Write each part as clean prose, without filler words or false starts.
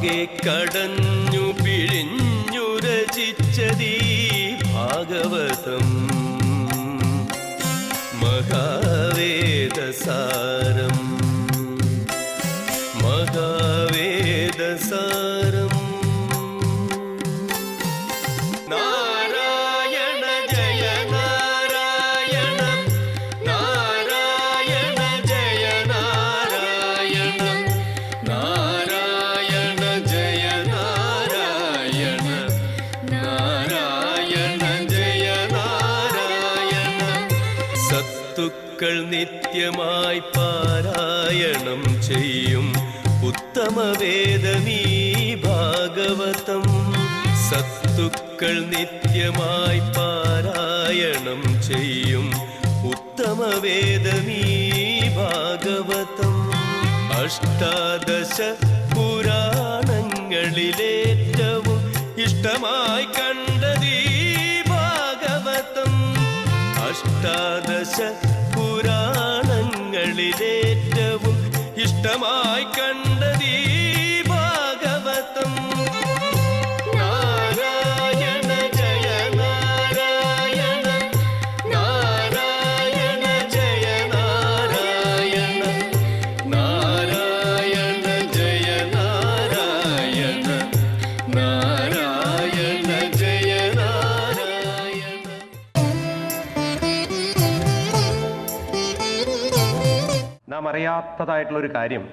ആകെ കടഞ്ഞു പിഴിഞ്ഞു രചിച്ചതീ ഭാഗവതം മഹാവേദസാരം മഹാവേദസാരം. നാരായണ ജയ നാരായണ നാരായണ ജയ നാരായണ നാരായണ ജയ നാരായണ നാരായണ ജയ നാരായണ. സത്തുക്കൾ നിത്യമായി പാരായണം ചെയ്യും ഉത്തമവേദമീ ഭാഗവതം. സത്തുക്കൾ നിത്യമായി പാരായണം ചെയ്യും ഉത്തമവേദമീ ഭാഗവതം. അഷ്ടാദശ പുരാണങ്ങളിലേറ്റവും ഇഷ്ടമായി കണ്ടതീ ഭാഗവതം. അഷ്ടാദശ പുരാണങ്ങളിലേറ്റവും ഇഷ്ടമായി കണ്ടതീ ഭാഗവതം. നാരായണ ജയ നാരായണ നാരായണ ജയ നാരായണ നാരായണ ജയ നാരായണ നാരായണ ജയ നാരായണ. നാം അറിയാത്തതായിട്ടുള്ളൊരു കാര്യം,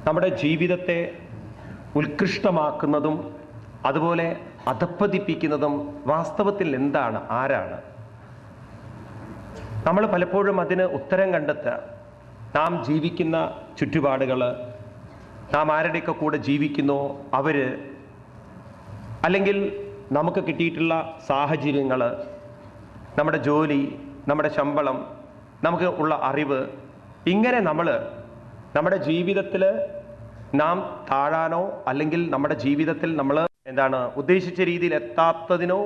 നമ്മുടെ ജീവിതത്തെ ഉത്കൃഷ്ടമാക്കുന്നതും അതുപോലെ അധപ്പതിപ്പിക്കുന്നതും വാസ്തവത്തിൽ എന്താണ്, ആരാണ്? നമ്മൾ പലപ്പോഴും അതിന് ഉത്തരം കണ്ടെത്തുക നാം ജീവിക്കുന്ന ചുറ്റുപാടുകൾ, നാം ആരുടെയൊക്കെ കൂടെ ജീവിക്കുന്നോ അവർ, അല്ലെങ്കിൽ നമുക്ക് കിട്ടിയിട്ടുള്ള സാഹചര്യങ്ങൾ, നമ്മുടെ ജോലി, നമ്മുടെ ശമ്പളം, നമുക്ക് ഉള്ള അറിവ്, ഇങ്ങനെ നമ്മൾ നമ്മുടെ ജീവിതത്തിൽ നാം താഴാനോ അല്ലെങ്കിൽ നമ്മുടെ ജീവിതത്തിൽ നമ്മൾ ഉദ്ദേശിച്ച രീതിയിൽ എത്താത്തതിനോ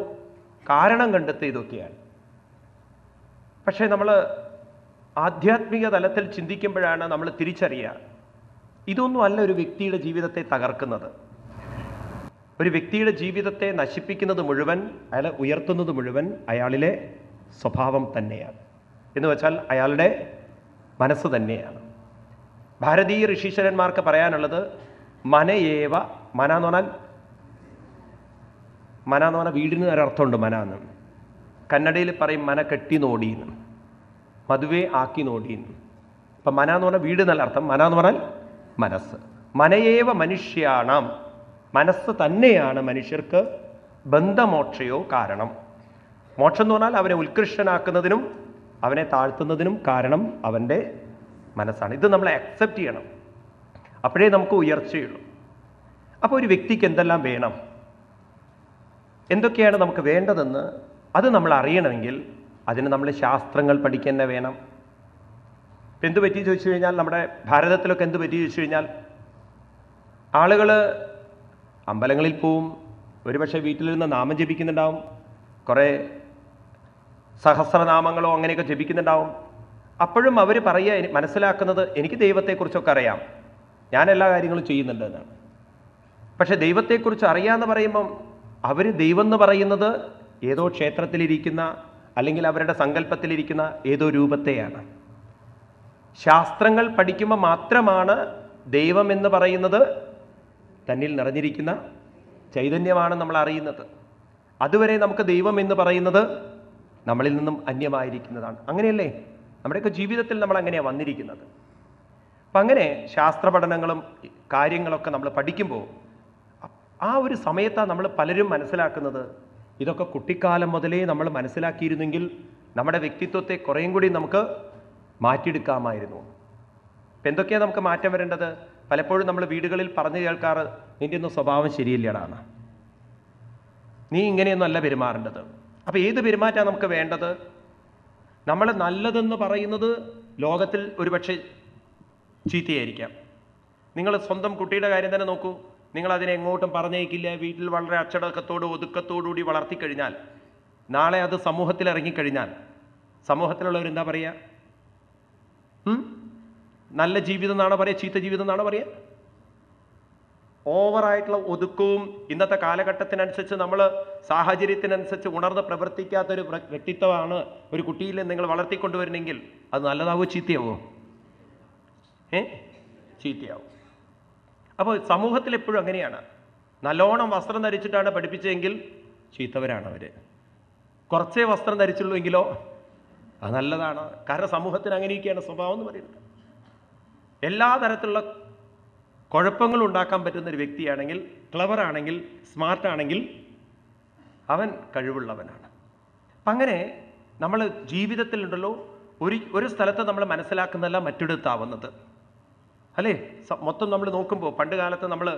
കാരണം കണ്ടെത്തുക ഇതൊക്കെയാണ്. പക്ഷേ നമ്മൾ ആധ്യാത്മിക തലത്തിൽ ചിന്തിക്കുമ്പോഴാണ് നമ്മൾ തിരിച്ചറിയുക, ഇതൊന്നും അല്ല ഒരു വ്യക്തിയുടെ ജീവിതത്തെ തകർക്കുന്നത്. ഒരു വ്യക്തിയുടെ ജീവിതത്തെ നശിപ്പിക്കുന്നത് മുഴുവൻ, അയാളെ ഉയർത്തുന്നത് മുഴുവൻ അയാളിലെ സ്വഭാവം തന്നെയാണ്. എന്ന് വെച്ചാൽ അയാളുടെ മനസ്സ് തന്നെയാണ്. ഭാരതീയ ഋഷീശ്വരന്മാർക്ക് പറയാനുള്ളത് മനയേവ, മന എന്ന് പറഞ്ഞാൽ വീടിന് ഒരർത്ഥമുണ്ട് മന എന്ന്. കന്നഡയിൽ പറയും മന കെട്ടി നോടിന്ന്, മധുവേ ആക്കി നോടിന്ന്. അപ്പം മന എന്ന് പറഞ്ഞാൽ വീട് എന്നല്ല അർത്ഥം, മന എന്ന് പറഞ്ഞാൽ മനസ്സ്. മനയേവ മനുഷ്യാണാം, മനസ്സ് തന്നെയാണ് മനുഷ്യർക്ക് ബന്ധമോക്ഷയോ കാരണം. മോക്ഷം എന്ന് പറഞ്ഞാൽ അവനെ ഉത്കൃഷ്ടനാക്കുന്നതിനും അവനെ താഴ്ത്തുന്നതിനും കാരണം അവൻ്റെ മനസ്സാണ്. ഇത് നമ്മൾ അക്സെപ്റ്റ് ചെയ്യണം, അപ്പോഴേ നമുക്ക് ഉയർച്ചയുള്ളൂ. അപ്പോൾ ഒരു വ്യക്തിക്ക് എന്തെല്ലാം വേണം, എന്തൊക്കെയാണ് നമുക്ക് വേണ്ടതെന്ന് അത് നമ്മൾ അറിയണമെങ്കിൽ അതിന് നമ്മൾ ശാസ്ത്രങ്ങൾ പഠിക്കുക തന്നെ വേണം. എന്ത് പറ്റി ചോദിച്ചു കഴിഞ്ഞാൽ, നമ്മുടെ ഭാരതത്തിലൊക്കെ എന്ത് പറ്റി ചോദിച്ചു കഴിഞ്ഞാൽ, ആളുകൾ അമ്പലങ്ങളിൽ പോവും, ഒരുപക്ഷെ വീട്ടിലിരുന്ന് നാമം ജപിക്കുന്നുണ്ടാവും, കുറേ സഹസ്രനാമങ്ങളോ അങ്ങനെയൊക്കെ ജപിക്കുന്നുണ്ടാവും. അപ്പോഴും അവർ പറയുക, മനസ്സിലാക്കുന്നത് എനിക്ക് ദൈവത്തെക്കുറിച്ചൊക്കെ അറിയാം, ഞാൻ എല്ലാ കാര്യങ്ങളും ചെയ്യുന്നുണ്ട് എന്നാണ്. പക്ഷെ ദൈവത്തെക്കുറിച്ച് അറിയാമെന്ന് പറയുമ്പം അവർ ദൈവം എന്ന് പറയുന്നത് ഏതോ ക്ഷേത്രത്തിലിരിക്കുന്ന അല്ലെങ്കിൽ അവരുടെ സങ്കല്പത്തിലിരിക്കുന്ന ഏതോ രൂപത്തെയാണ്. ശാസ്ത്രങ്ങൾ പഠിക്കുമ്പോൾ മാത്രമാണ് ദൈവം എന്ന് പറയുന്നത് തന്നിൽ നിറഞ്ഞിരിക്കുന്ന ചൈതന്യമാണ് നമ്മൾ അറിയുന്നത്. അതുവരെ നമുക്ക് ദൈവം എന്ന് പറയുന്നത് നമ്മളിൽ നിന്നും അന്യമായിരിക്കുന്നതാണ്. അങ്ങനെയല്ലേ നമ്മുടെയൊക്കെ ജീവിതത്തിൽ നമ്മൾ അങ്ങനെയാണ് വന്നിരിക്കുന്നത്. അപ്പം അങ്ങനെ ശാസ്ത്ര പഠനങ്ങളും കാര്യങ്ങളൊക്കെ നമ്മൾ പഠിക്കുമ്പോൾ ആ ഒരു സമയത്താണ് നമ്മൾ പലരും മനസ്സിലാക്കുന്നത്, ഇതൊക്കെ കുട്ടിക്കാലം മുതലേ നമ്മൾ മനസ്സിലാക്കിയിരുന്നെങ്കിൽ നമ്മുടെ വ്യക്തിത്വത്തെ കുറേയും കൂടി നമുക്ക് മാറ്റിയെടുക്കാമായിരുന്നു. ഇപ്പം എന്തൊക്കെയാണ് നമുക്ക് മാറ്റം വരേണ്ടത്? പലപ്പോഴും നമ്മൾ വീടുകളിൽ പറഞ്ഞു കേൾക്കാറ്, നിൻ്റെ ഒന്നും സ്വഭാവം ശരിയില്ലടാണ്, നീ ഇങ്ങനെയൊന്നും അല്ല പെരുമാറേണ്ടത്. അപ്പം ഏത് പെരുമാറ്റമാണ് നമുക്ക് വേണ്ടത്? നമ്മൾ നല്ലതെന്ന് പറയുന്നത് ലോകത്തിൽ ഒരുപക്ഷെ ചീത്തയായിരിക്കാം. നിങ്ങൾ സ്വന്തം കുട്ടിയുടെ കാര്യം തന്നെ നോക്കൂ. നിങ്ങൾ അതിനെ എങ്ങോട്ടും പറഞ്ഞേക്കില്ല, വീട്ടിൽ വളരെ അച്ചടക്കത്തോട് ഒതുക്കത്തോടുകൂടി വളർത്തിക്കഴിഞ്ഞാൽ നാളെ അത് സമൂഹത്തിൽ ഇറങ്ങിക്കഴിഞ്ഞാൽ സമൂഹത്തിലുള്ളവരെന്താ പറയുക? നല്ല ജീവിതം എന്നാണോ പറയുക, ചീത്ത ജീവിതം എന്നാണോ പറയുക? ഓവറായിട്ടുള്ള ഒതുക്കവും ഇന്നത്തെ കാലഘട്ടത്തിനനുസരിച്ച് നമ്മൾ സാഹചര്യത്തിനനുസരിച്ച് ഉണർന്ന് പ്രവർത്തിക്കാത്തൊരു വ്യക്തിത്വമാണ് ഒരു കുട്ടിയിൽ നിങ്ങൾ വളർത്തിക്കൊണ്ടുവരണമെങ്കിൽ അത് നല്ലതാവോ ചീത്തയാവോ? ചീത്തയാവും. അപ്പോൾ സമൂഹത്തിൽ എപ്പോഴും അങ്ങനെയാണ്. നല്ലോണം വസ്ത്രം ധരിച്ചിട്ടാണ് പഠിപ്പിച്ചതെങ്കിൽ ചീത്തവരാണ് അവർ. കുറച്ചേ വസ്ത്രം ധരിച്ചുള്ളൂ എങ്കിലോ അത് നല്ലതാണ്. കാരണം സമൂഹത്തിന് അങ്ങനെയൊക്കെയാണ് സ്വഭാവം എന്ന് പറയുന്നത്. എല്ലാ തരത്തിലുള്ള കുഴപ്പങ്ങളും ഉണ്ടാക്കാൻ പറ്റുന്ന ഒരു വ്യക്തിയാണെങ്കിൽ, ക്ലവറാണെങ്കിൽ, സ്മാർട്ടാണെങ്കിൽ അവൻ കഴിവുള്ളവനാണ്. അപ്പം അങ്ങനെ നമ്മൾ ജീവിതത്തിലുണ്ടല്ലോ ഒരു സ്ഥലത്ത് നമ്മൾ മനസ്സിലാക്കുന്നതല്ല മറ്റൊരിടത്താവുന്നത് അല്ലേ? മൊത്തം നമ്മൾ നോക്കുമ്പോൾ പണ്ട് കാലത്ത് നമ്മൾ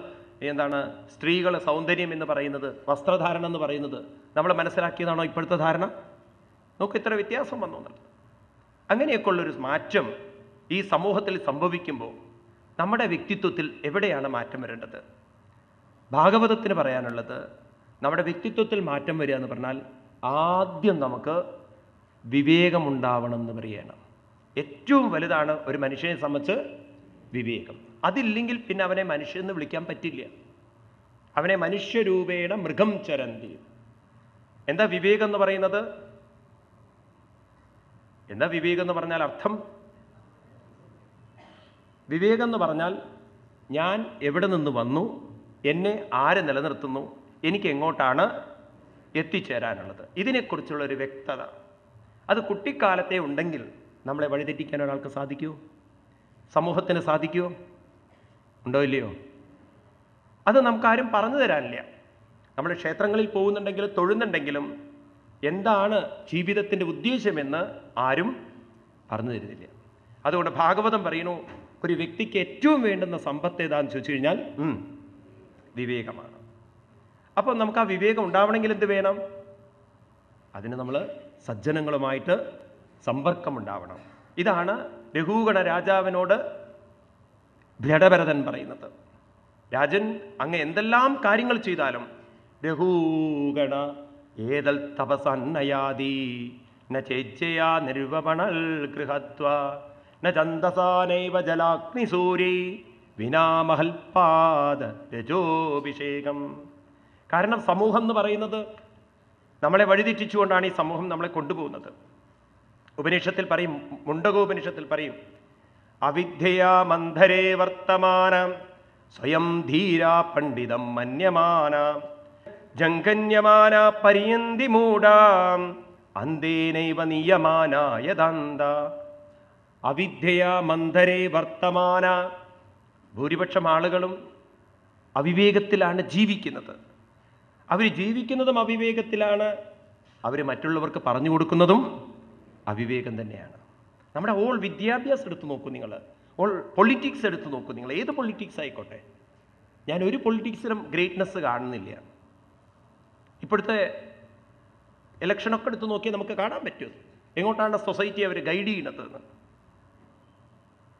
സ്ത്രീകൾ സൗന്ദര്യം എന്ന് പറയുന്നത്, വസ്ത്രധാരണം എന്ന് പറയുന്നത് നമ്മൾ മനസ്സിലാക്കിയതാണോ ഇപ്പോഴത്തെ ധാരണ? നോക്ക് ഇത്ര വ്യത്യാസം വന്നു എന്നുള്ളത്. അങ്ങനെയൊക്കെ ഉള്ളൊരു മാറ്റം ഈ സമൂഹത്തിൽ സംഭവിക്കുമ്പോൾ നമ്മുടെ വ്യക്തിത്വത്തിൽ എവിടെയാണ് മാറ്റം വരേണ്ടത്? ഭാഗവതത്തിന് പറയാനുള്ളത് നമ്മുടെ വ്യക്തിത്വത്തിൽ മാറ്റം വരിക എന്ന് പറഞ്ഞാൽ ആദ്യം നമുക്ക് വിവേകമുണ്ടാവണം എന്ന് പറയണം. ഏറ്റവും വലുതാണ് ഒരു മനുഷ്യനെ സംബന്ധിച്ച് വിവേകം. അതില്ലെങ്കിൽ പിന്നെ അവനെ മനുഷ്യനെന്ന് വിളിക്കാൻ പറ്റില്ല. അവനെ മനുഷ്യരൂപേണ മൃഗം ചരന്തി. എന്താ വിവേകം എന്ന് പറയുന്നത്? എന്താ വിവേകം എന്ന് പറഞ്ഞാൽ അർത്ഥം? വിവേകം എന്ന് പറഞ്ഞാൽ ഞാൻ എവിടെ നിന്ന് വന്നു, എന്നെ ആര് നിലനിർത്തുന്നു, എനിക്ക് എങ്ങോട്ടാണ് എത്തിച്ചേരാനുള്ളത്, ഇതിനെക്കുറിച്ചുള്ള ഒരു വ്യക്തത. അത് കുട്ടിക്കാലത്തെ ഉണ്ടെങ്കിൽ നമ്മളെ വഴിതെറ്റിക്കാൻ ഒരാൾക്ക് സാധിക്കുമോ? സമൂഹത്തിന് സാധിക്കുമോ? ഉണ്ടോ ഇല്ലയോ? അത് നമുക്കാരും പറഞ്ഞു തരാനില്ല. നമ്മൾ ക്ഷേത്രങ്ങളിൽ പോകുന്നുണ്ടെങ്കിലും തൊഴുന്നുണ്ടെങ്കിലും എന്താണ് ജീവിതത്തിൻ്റെ ഉദ്ദേശമെന്ന് ആരും പറഞ്ഞു തരുന്നില്ല. അതുകൊണ്ട് ഭാഗവതം പറയുന്നു, ഒരു വ്യക്തിക്ക് ഏറ്റവും വേണ്ടുന്ന സമ്പത്ത് ഏതാണെന്ന് ചോദിച്ചു കഴിഞ്ഞാൽ വിവേകമാണ്. അപ്പോൾ നമുക്ക് ആ വിവേകം ഉണ്ടാവണമെങ്കിൽ എന്ത് വേണം? അതിന് നമ്മൾ സജ്ജനങ്ങളുമായിട്ട് സമ്പർക്കമുണ്ടാവണം. ഇതാണ് രഘുഗണ രാജാവിനോട് ഭടഭരതൻ പറയുന്നത്. രാജൻ അങ്ങ് എന്തെല്ലാം കാര്യങ്ങൾ ചെയ്താലും രഘുഗണ ഏതൽ തപസന്നയാദി ന ചേച്ചയാ നിർവപണൽ ഗൃഹത്വ ന ചന്ദസാനൈവ ജലാഗ്നിസൂരി വിനാമഹൽപാദ രജോഭിഷേകം. കാരണം സമൂഹം എന്ന് പറയുന്നത് നമ്മളെ വഴിതെറ്റിച്ചുകൊണ്ടാണ് ഈ സമൂഹം നമ്മളെ കൊണ്ടുപോകുന്നത്. ഉപനിഷത്തിൽ പറയും, മുണ്ടകോപനിഷത്തിൽ പറയും, അവിദ്യയാ മന്ധരേ വർത്തമാന സ്വയം ധീരാ പണ്ഡിതം മന്യമാന ജംഗന്യമാന പരിയന്തി മൂഢാം അന്തേനൈവ നിയമാനായ ദാന്ത. അവിദ്യയാ മന്ധരേ വർത്തമാന. ഭൂരിപക്ഷം ആളുകളും അവിവേകത്തിലാണ് ജീവിക്കുന്നത്. അവർ ജീവിക്കുന്നതും അവിവേകത്തിലാണ്. അവർ മറ്റുള്ളവർക്ക് പറഞ്ഞു കൊടുക്കുന്നതും അവിവേകം തന്നെയാണ്. നമ്മുടെ ഓൾ വിദ്യാഭ്യാസം എടുത്തു നോക്കൂ നിങ്ങൾ, ഓൾ പൊളിറ്റിക്സ് എടുത്തു നോക്കൂ നിങ്ങൾ, ഏത് പൊളിറ്റിക്സ് ആയിക്കോട്ടെ. ഞാൻ ഒരു പൊളിറ്റിക്സിലും ഗ്രേറ്റ്നെസ് കാണുന്നില്ല. ഇപ്പോഴത്തെ ഇലക്ഷനൊക്കെ എടുത്ത് നോക്കിയാൽ നമുക്ക് കാണാൻ പറ്റും എങ്ങോട്ടാണ് സൊസൈറ്റി അവർ ഗൈഡ് ചെയ്യുന്നത്.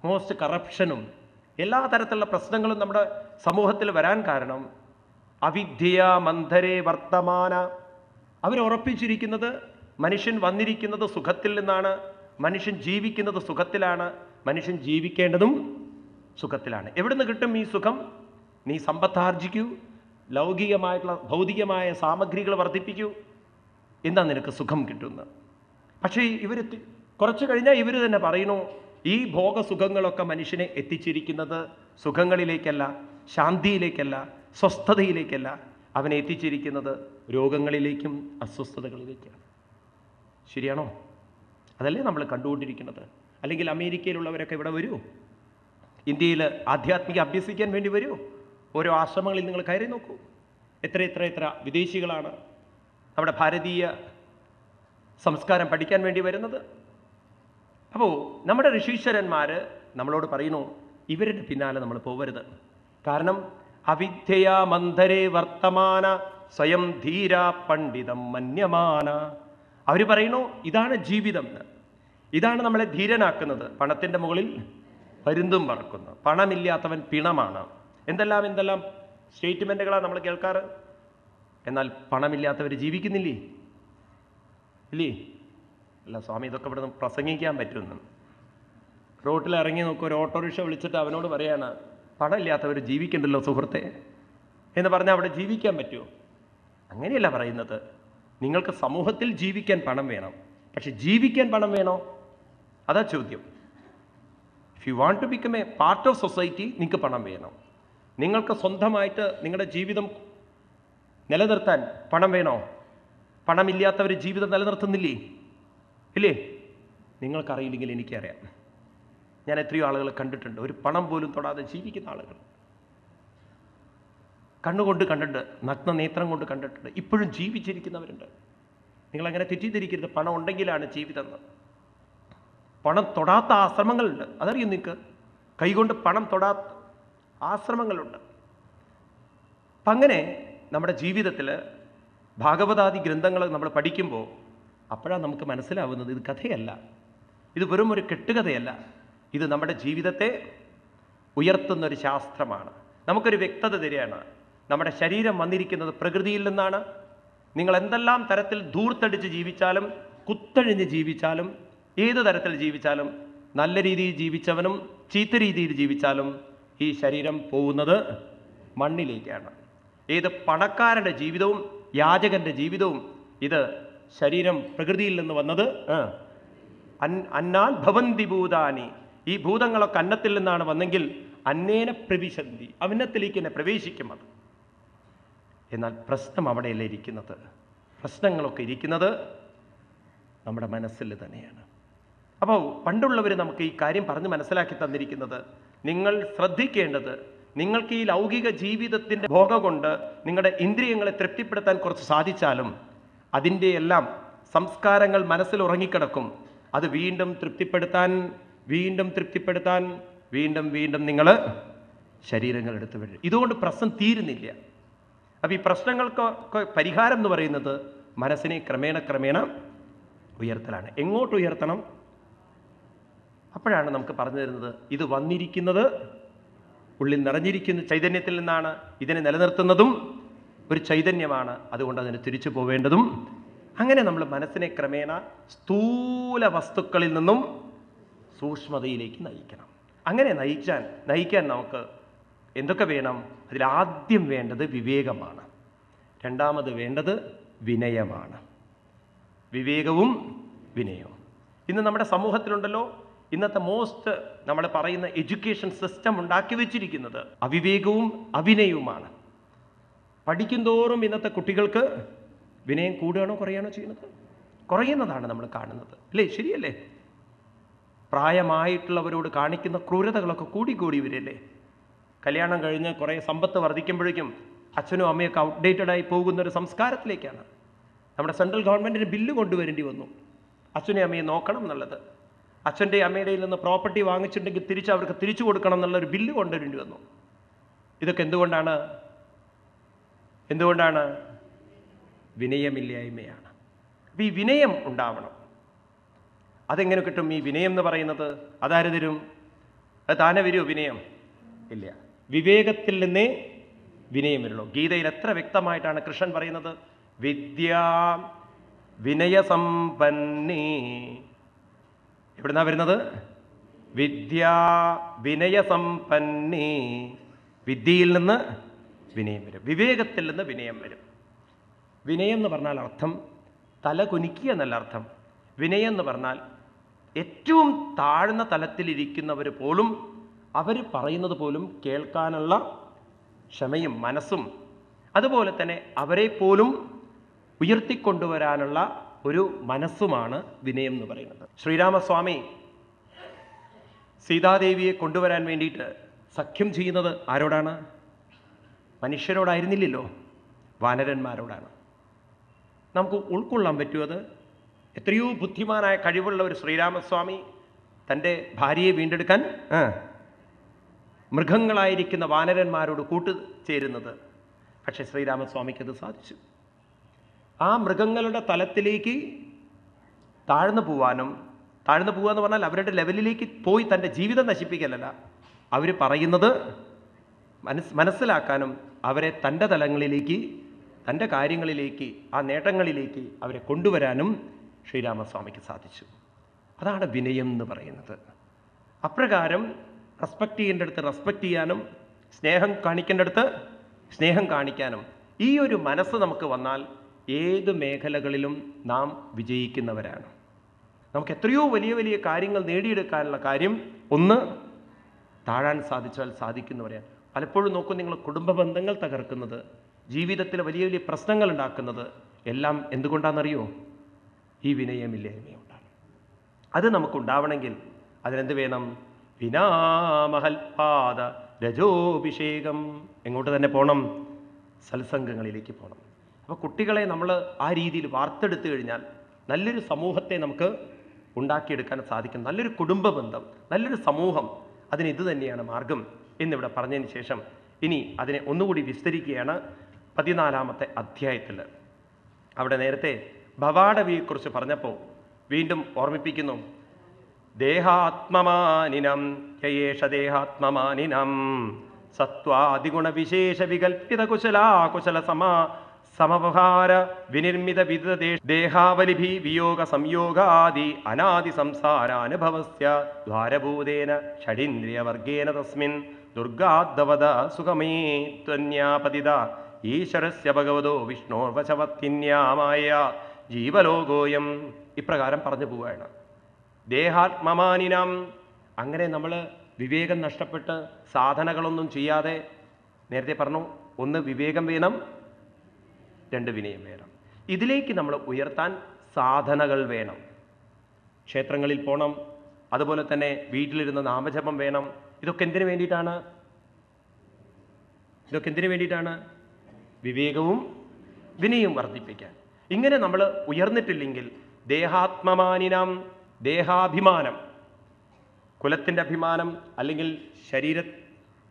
മോസ്റ്റ് കറപ്ഷനും എല്ലാ തരത്തിലുള്ള പ്രശ്നങ്ങളും നമ്മുടെ സമൂഹത്തിൽ വരാൻ കാരണം അവിദ്യ മന്ധരേ വർത്തമാന. അവരുറപ്പിച്ചിരിക്കുന്നത് മനുഷ്യൻ വന്നിരിക്കുന്നത് സുഖത്തിൽ നിന്നാണ്, മനുഷ്യൻ ജീവിക്കുന്നത് സുഖത്തിലാണ്, മനുഷ്യൻ ജീവിക്കേണ്ടതും സുഖത്തിലാണ്. എവിടുന്ന് കിട്ടും ഈ സുഖം? നീ സമ്പത്താർജിക്കൂ, ലൗകികമായിട്ടുള്ള ഭൗതികമായ സാമഗ്രികൾ വർദ്ധിപ്പിക്കൂ, എന്താ നിനക്ക് സുഖം കിട്ടുന്നത്. പക്ഷേ ഇവർ കുറച്ച് കഴിഞ്ഞാൽ ഇവർ തന്നെ പറയുന്നു, ഈ ഭോഗസുഖങ്ങളൊക്കെ മനുഷ്യനെ എത്തിച്ചിരിക്കുന്നത് സുഖങ്ങളിലേക്കല്ല, ശാന്തിയിലേക്കല്ല, സ്വസ്ഥതയിലേക്കല്ല. അവനെ എത്തിച്ചിരിക്കുന്നത് രോഗങ്ങളിലേക്കും അസ്വസ്ഥതകളിലേക്കാണ്. ശരിയാണോ? അതല്ലേ നമ്മൾ കണ്ടുകൊണ്ടിരിക്കുന്നത്? അല്ലെങ്കിൽ അമേരിക്കയിലുള്ളവരൊക്കെ ഇവിടെ വരൂ, ഇന്ത്യയിൽ ആധ്യാത്മിക അഭ്യസിക്കാൻ വേണ്ടി വരൂ. ഓരോ ആശ്രമങ്ങളിൽ നിങ്ങൾ കയറി നോക്കൂ, എത്ര വിദേശികളാണ് നമ്മുടെ ഭാരതീയ സംസ്കാരം പഠിക്കാൻ വേണ്ടി വരുന്നത്. അപ്പോൾ നമ്മുടെ ഋഷീശ്വരന്മാർ നമ്മളോട് പറയുന്നു, ഇവരുടെ പിന്നാലെ നമ്മൾ പോവരുത്. കാരണം അവിദ്യയാ മന്ധരേ വർത്തമാന സ്വയം ധീര പണ്ഡിതം മന്യമാന. അവർ പറയുന്നു, ഇതാണ് ജീവിതം, ഇതാണ് നമ്മളെ ധീരനാക്കുന്നത്. പണത്തിൻ്റെ മുകളിൽ പരുന്തും പറക്കുന്നു, പണമില്ലാത്തവൻ പിണമാണ്, എന്തെല്ലാം സ്റ്റേറ്റ്മെൻറ്റുകളാണ് നമ്മൾ കേൾക്കാറ്. എന്നാൽ പണമില്ലാത്തവർ ജീവിക്കുന്നില്ലേ? ഇല്ലേ? അല്ല സ്വാമി, ഇതൊക്കെ ഇവിടെ നിന്ന് പ്രസംഗിക്കാൻ പറ്റുമെന്ന്. റോട്ടിൽ ഇറങ്ങി നോക്കും, ഒരു ഓട്ടോറിക്ഷ വിളിച്ചിട്ട് അവനോട് പറയാണ്, പണമില്ലാത്തവർ ജീവിക്കണ്ടല്ലോ സുഹൃത്തെ. എന്ന് പറഞ്ഞാൽ അവിടെ ജീവിക്കാൻ പറ്റുമോ? അങ്ങനെയല്ല പറയുന്നത്. നിങ്ങൾക്ക് സമൂഹത്തിൽ ജീവിക്കാൻ പണം വേണം, പക്ഷെ ജീവിക്കാൻ പണം വേണോ? അതാ ചോദ്യം. If you want to become a part of society, നിങ്ങൾക്ക് പണം വേണം. നിങ്ങൾക്ക് സ്വന്തമായിട്ട് നിങ്ങളുടെ ജീവിതം നിലനിർത്താൻ പണം വേണോ? പണമില്ലാത്തവർ ജീവിതം നിലനിർത്തുന്നില്ലേ? ഇല്ലേ? നിങ്ങൾക്കറിയില്ലെങ്കിൽ എനിക്കറിയാം. ഞാൻ എത്രയോ ആളുകളെ കണ്ടിട്ടുണ്ട്, ഒരു പണം പോലും തൊടാതെ ജീവിക്കുന്ന ആളുകൾ. കണ്ണുകൊണ്ട് കണ്ടിട്ട്, നഗ്ന നേത്രം കൊണ്ട് കണ്ടിട്ടുണ്ട്. ഇപ്പോഴും ജീവിച്ചിരിക്കുന്നവരുണ്ട്. നിങ്ങളങ്ങനെ തെറ്റിദ്ധരിക്കരുത് പണം ഉണ്ടെങ്കിലാണ് ജീവിതം എന്ന്. പണം തൊടാത്ത ആശ്രമങ്ങളുണ്ട്, അതറിയും നിങ്ങൾക്ക്. കൈകൊണ്ട് പണം തൊടാത്ത ആശ്രമങ്ങളുണ്ട്. അപ്പം അങ്ങനെ നമ്മുടെ ജീവിതത്തിൽ ഭാഗവതാദി ഗ്രന്ഥങ്ങൾ നമ്മൾ പഠിക്കുമ്പോൾ അപ്പോഴാണ് നമുക്ക് മനസ്സിലാവുന്നത് ഇത് കഥയല്ല, ഇത് വെറും ഒരു കെട്ടുകഥയല്ല, ഇത് നമ്മുടെ ജീവിതത്തെ ഉയർത്തുന്നൊരു ശാസ്ത്രമാണ്. നമുക്കൊരു വ്യക്തത തരികയാണ്. നമ്മുടെ ശരീരം വന്നിരിക്കുന്നത് പ്രകൃതിയിൽ നിന്നാണ്. നിങ്ങൾ എന്തെല്ലാം തരത്തിൽ ധൂർത്തടിച്ച് ജീവിച്ചാലും, കുത്തഴിഞ്ഞ് ജീവിച്ചാലും, ഏത് തരത്തിൽ ജീവിച്ചാലും, നല്ല രീതിയിൽ ജീവിച്ചവനും ചീത്ത രീതിയിൽ ജീവിച്ചാലും ഈ ശരീരം പോകുന്നത് മണ്ണിലേക്കാണ്. ഏത് പണക്കാരൻ്റെ ജീവിതവും യാചകൻ്റെ ജീവിതവും, ഇത് ശരീരം പ്രകൃതിയിൽ നിന്ന് വന്നത് അന്നാൽ ഭവന്തി ഭൂതാനി, ഈ ഭൂതങ്ങളൊക്കെ അന്നത്തിൽ നിന്നാണ് വന്നെങ്കിൽ അന്നേന പ്രവിശന്തി, അന്നത്തിലേക്ക് തന്നെ പ്രവേശിക്കും അത്. എന്നാൽ പ്രശ്നം അവിടെയല്ല ഇരിക്കുന്നത്. പ്രശ്നങ്ങളൊക്കെ ഇരിക്കുന്നത് നമ്മുടെ മനസ്സിൽ തന്നെയാണ്. അപ്പോൾ പണ്ടുള്ളവർ നമുക്ക് ഈ കാര്യം പറഞ്ഞ് മനസ്സിലാക്കി തന്നിരിക്കുന്നത്, നിങ്ങൾ ശ്രദ്ധിക്കേണ്ടത്, നിങ്ങൾക്ക് ഈ ലൗകിക ജീവിതത്തിൻ്റെ ഭോഗം കൊണ്ട് നിങ്ങളുടെ ഇന്ദ്രിയങ്ങളെ തൃപ്തിപ്പെടുത്താൻ കുറച്ച് സാധിച്ചാലും അതിൻ്റെ എല്ലാം സംസ്കാരങ്ങൾ മനസ്സിൽ ഉറങ്ങിക്കിടക്കും. അത് വീണ്ടും തൃപ്തിപ്പെടുത്താൻ വീണ്ടും നിങ്ങൾ ശരീരങ്ങൾ എടുത്തു വരും. ഇതുകൊണ്ട് പ്രശ്നം തീരുന്നില്ല. അപ്പം ഈ പ്രശ്നങ്ങൾക്കൊക്കെ പരിഹാരം എന്ന് പറയുന്നത് മനസ്സിനെ ക്രമേണ ഉയർത്തലാണ്. എങ്ങോട്ട് ഉയർത്തണം? അപ്പോഴാണ് നമുക്ക് പറഞ്ഞു തരുന്നത്, ഇത് വന്നിരിക്കുന്നത് ഉള്ളിൽ നിറഞ്ഞിരിക്കുന്ന ചൈതന്യത്തിൽ നിന്നാണ്. ഇതിനെ നിലനിർത്തുന്നതും ഒരു ചൈതന്യമാണ്. അതുകൊണ്ട് അതിന് തിരിച്ചു പോവേണ്ടതും. അങ്ങനെ നമ്മൾ മനസ്സിനെ ക്രമേണ സ്ഥൂല വസ്തുക്കളിൽ നിന്നും സൂക്ഷ്മതയിലേക്ക് നയിക്കണം. അങ്ങനെ നയിക്കാൻ നമുക്ക് എന്തൊക്കെ വേണം? അതിലാദ്യം വേണ്ടത് വിവേകമാണ്. രണ്ടാമത് വേണ്ടത് വിനയമാണ്. വിവേകവും വിനയവും. ഇന്ന് നമ്മുടെ സമൂഹത്തിലുണ്ടല്ലോ, ഇന്നത്തെ നമ്മൾ പറയുന്ന എഡ്യൂക്കേഷൻ സിസ്റ്റം ഉണ്ടാക്കി വെച്ചിരിക്കുന്നത് അവിവേകവും അവിനയവുമാണ്. പഠിക്കും തോറും ഇന്നത്തെ കുട്ടികൾക്ക് വിനയം കൂടുകയാണോ കുറയാണോ ചെയ്യുന്നത്? കുറയുന്നതാണ് നമ്മൾ കാണുന്നത്, അല്ലേ? ശരിയല്ലേ? പ്രായമായിട്ടുള്ളവരോട് കാണിക്കുന്ന ക്രൂരതകളൊക്കെ കൂടി വരില്ലേ? കല്യാണം കഴിഞ്ഞ് കുറേ സമ്പത്ത് വർദ്ധിക്കുമ്പോഴേക്കും അച്ഛനും അമ്മയൊക്കെ ഔട്ട്ഡേറ്റഡായി പോകുന്നൊരു സംസ്കാരത്തിലേക്കാണ്. നമ്മുടെ സെൻട്രൽ ഗവൺമെൻറ്റിന് ബില്ല് കൊണ്ടുവരേണ്ടി വന്നു, അച്ഛനെ അമ്മയെ നോക്കണം എന്നുള്ളത്. അച്ഛൻ്റെ അമ്മയുടെ നിന്ന് പ്രോപ്പർട്ടി വാങ്ങിച്ചിട്ടുണ്ടെങ്കിൽ അവർക്ക് തിരിച്ചു കൊടുക്കണം എന്നുള്ളൊരു ബില്ല് കൊണ്ടുവരേണ്ടി വന്നു. ഇതൊക്കെ എന്തുകൊണ്ടാണ്? വിനയമില്ലായ്മയാണ്. അപ്പം ഈ വിനയം ഉണ്ടാവണം. അതെങ്ങനെ കിട്ടും? ഈ വിനയം എന്ന് പറയുന്നത് അതാര് തരും? അത് താനെ വരുമോ വിനയം? ഇല്ല. വിവേകത്തിൽ നിന്നേ വിനയം വരുള്ളൂ. ഗീതയിൽ എത്ര വ്യക്തമായിട്ടാണ് കൃഷ്ണൻ പറയുന്നത്? വിദ്യാ വിനയസമ്പന്നേ. എവിടുന്നാ വരുന്നത്? വിദ്യാ വിനയസമ്പന്നേ. വിദ്യയിൽ നിന്ന് വിനയം വരും, വിവേകത്തിൽ നിന്ന് വിനയം വരും. വിനയം എന്ന് പറഞ്ഞാൽ അർത്ഥം തല കുനിക്കുക എന്നല്ല അർത്ഥം. വിനയം എന്ന് പറഞ്ഞാൽ ഏറ്റവും താഴ്ന്ന തലത്തിലിരിക്കുന്നവർ പോലും അവർ പറയുന്നത് പോലും കേൾക്കാനുള്ള ക്ഷമയും മനസ്സും, അതുപോലെ തന്നെ അവരെ പോലും ഉയർത്തിക്കൊണ്ടുവരാനുള്ള ഒരു മനസ്സുമാണ് വിനയം എന്ന് പറയുന്നത്. ശ്രീരാമസ്വാമി സീതാദേവിയെ കൊണ്ടുവരാൻ വേണ്ടിയിട്ട് സഖ്യം ചെയ്യുന്നത് ആരോടാണ്? മനുഷ്യരോടായിരുന്നില്ലല്ലോ, വാനരന്മാരോടാണ്. നമുക്ക് ഉൾക്കൊള്ളാൻ പറ്റുമത്? എത്രയോ ബുദ്ധിമാനായ കഴിവുള്ള ഒരു ശ്രീരാമസ്വാമി തൻ്റെ ഭാര്യയെ വീണ്ടെടുക്കാൻ മൃഗങ്ങളായിരിക്കുന്ന വാനരന്മാരോട് കൂട്ടുചേരുന്നത്. പക്ഷെ ശ്രീരാമസ്വാമിക്ക് അത് സാധിച്ചു. ആ മൃഗങ്ങളുടെ തലത്തിലേക്ക് താഴ്ന്നു പോവാന്ന് പറഞ്ഞാൽ അവരുടെ ലെവലിലേക്ക് പോയി തൻ്റെ ജീവിതം നശിപ്പിക്കലല്ല, അവർ പറയുന്നത് മനസ്സിലാക്കാനും അവരെ തൻ്റെ തലങ്ങളിലേക്ക്, തൻ്റെ കാര്യങ്ങളിലേക്ക്, ആ നേട്ടങ്ങളിലേക്ക് അവരെ കൊണ്ടുവരാനും ശ്രീരാമസ്വാമിക്ക് സാധിച്ചു. അതാണ് വിനയം എന്ന് പറയുന്നത്. അപ്രകാരം റെസ്പെക്റ്റ് ചെയ്യേണ്ടടുത്ത് റെസ്പെക്റ്റ് ചെയ്യാനും, സ്നേഹം കാണിക്കേണ്ടടുത്ത് സ്നേഹം കാണിക്കാനും ഈ ഒരു മനസ്സ് നമുക്ക് വന്നാൽ ഏത് മേഖലകളിലും നാം വിജയിക്കുന്നവരാണ്. നമുക്ക് എത്രയോ വലിയ വലിയ കാര്യങ്ങൾ നേടിയെടുക്കാനുള്ള കാര്യം ഒന്ന് താഴാൻ സാധിച്ചാൽ സാധിക്കുന്നവരെയാണ്. പലപ്പോഴും നോക്കും നിങ്ങൾ, കുടുംബ ബന്ധങ്ങൾ തകർക്കുന്നത്, ജീവിതത്തിൽ വലിയ വലിയ പ്രശ്നങ്ങൾ ഉണ്ടാക്കുന്നത് എല്ലാം എന്തുകൊണ്ടാണെന്നറിയോ? ഈ വിനയമില്ലായ്മയുണ്ടാണ്. അത് നമുക്കുണ്ടാവണമെങ്കിൽ അതിനെന്ത് വേണം? വിനാമഹൽപാദ രജോഭിഷേകം. എങ്ങോട്ട് തന്നെ പോകണം? സത്സംഗങ്ങളിലേക്ക് പോകണം. അപ്പോൾ കുട്ടികളെ നമ്മൾ ആ രീതിയിൽ വാർത്തെടുത്തു കഴിഞ്ഞാൽ നല്ലൊരു സമൂഹത്തെ നമുക്ക് ഉണ്ടാക്കിയെടുക്കാൻ സാധിക്കും. നല്ലൊരു കുടുംബ ബന്ധം, നല്ലൊരു സമൂഹം, അതിന് ഇത് തന്നെയാണ് മാർഗം എന്നിവിടെ പറഞ്ഞതിന് ശേഷം ഇനി അതിനെ ഒന്നുകൂടി വിസ്തരിക്കുകയാണ് 14-ാമത്തെ അധ്യായത്തിൽ. അവിടെ നേരത്തെ ഭവാടവിയെക്കുറിച്ച് പറഞ്ഞപ്പോൾ വീണ്ടും ഓർമ്മിപ്പിക്കുന്നു. ദേഹാത്മമാനിനം യേഷ ദേഹാത്മമാനിനം സത്വാദിഗുണവിശേഷ വികൽപ്പിത കുശലാകുശല സമവഹാര വിനിർമ്മിത വിദ ദേഹാവലിഭി വിയോഗ സംയോഗാദി അനാദി സംസാരാനുഭവസ്യ ദ്വാരഭൂതേന ഷഡിന്ദ്രിയവർഗേന തസ്മിൻ ദുർഗാദ്വദ സുഖമേ ത്വന്യാപതിത ഈശ്വരസ്യ ഭഗവതോ വിഷ്ണോർവശവത്തിന്യാമായ ജീവലോകോയം. ഇപ്രകാരം പറഞ്ഞു പോവുകയാണ്. ദേഹാത്മമാനിനം, അങ്ങനെ നമ്മൾ വിവേകം നഷ്ടപ്പെട്ട് സാധനകളൊന്നും ചെയ്യാതെ, നേരത്തെ പറഞ്ഞു, ഒന്ന് വിവേകം വേണം, രണ്ട് വിനയം വേണം. ഇതിലേക്ക് നമ്മൾ ഉയർത്താൻ സാധനകൾ വേണം. ക്ഷേത്രങ്ങളിൽ പോകണം, അതുപോലെ തന്നെ വീട്ടിലിരുന്ന് നാമജപം വേണം. ഇതൊക്കെ എന്തിനു വേണ്ടിയിട്ടാണ്? വിവേകവും വിനയവും വർദ്ധിപ്പിക്കാൻ. ഇങ്ങനെ നമ്മൾ ഉയർന്നിട്ടില്ലെങ്കിൽ ദേഹാത്മമാനിനം, ദേഹാഭിമാനം, കുലത്തിൻ്റെ അഭിമാനം, അല്ലെങ്കിൽ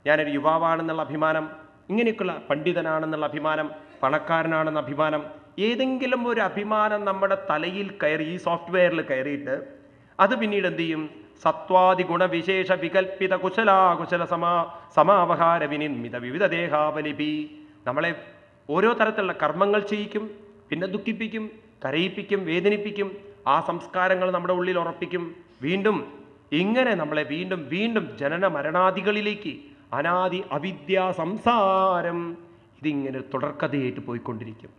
ഞാനൊരു യുവാവാണെന്നുള്ള അഭിമാനം, ഇങ്ങനെയൊക്കെയുള്ള പണ്ഡിതനാണെന്നുള്ള അഭിമാനം, പണക്കാരനാണെന്ന അഭിമാനം, ഏതെങ്കിലും ഒരു അഭിമാനം നമ്മുടെ തലയിൽ കയറി, ഈ സോഫ്റ്റ്വെയറിൽ കയറിയിട്ട് അത് പിന്നീട് എന്ത് ചെയ്യും? സത്വാദി ഗുണവിശേഷ വികൽപ്പിത കുശലാകുശല സമാവഹാര വിനിർമ്മിത വിവിധ ദേഹാവലിപി, നമ്മളെ ഓരോ തരത്തിലുള്ള കർമ്മങ്ങൾ ചെയ്യിക്കും, പിന്നെ ദുഃഖിപ്പിക്കും, കരയിപ്പിക്കും, വേദനിപ്പിക്കും. ആ സംസ്കാരങ്ങൾ നമ്മുടെ ഉള്ളിൽ ഉറപ്പിക്കും. വീണ്ടും ഇങ്ങനെ നമ്മളെ വീണ്ടും വീണ്ടും ജനന മരണാദികളിലേക്ക്, അനാദി അവിദ്യ സംസാരം, ഇതിങ്ങനെ തുടർക്കഥയായിട്ട് പോയിക്കൊണ്ടിരിക്കും.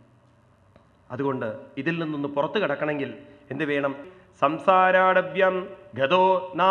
അതുകൊണ്ട് ഇതിൽ നിന്നൊന്ന് പുറത്തു കിടക്കണമെങ്കിൽ എന്ത് വേണം? സംസാരാടവ്യം ഗതോ നാ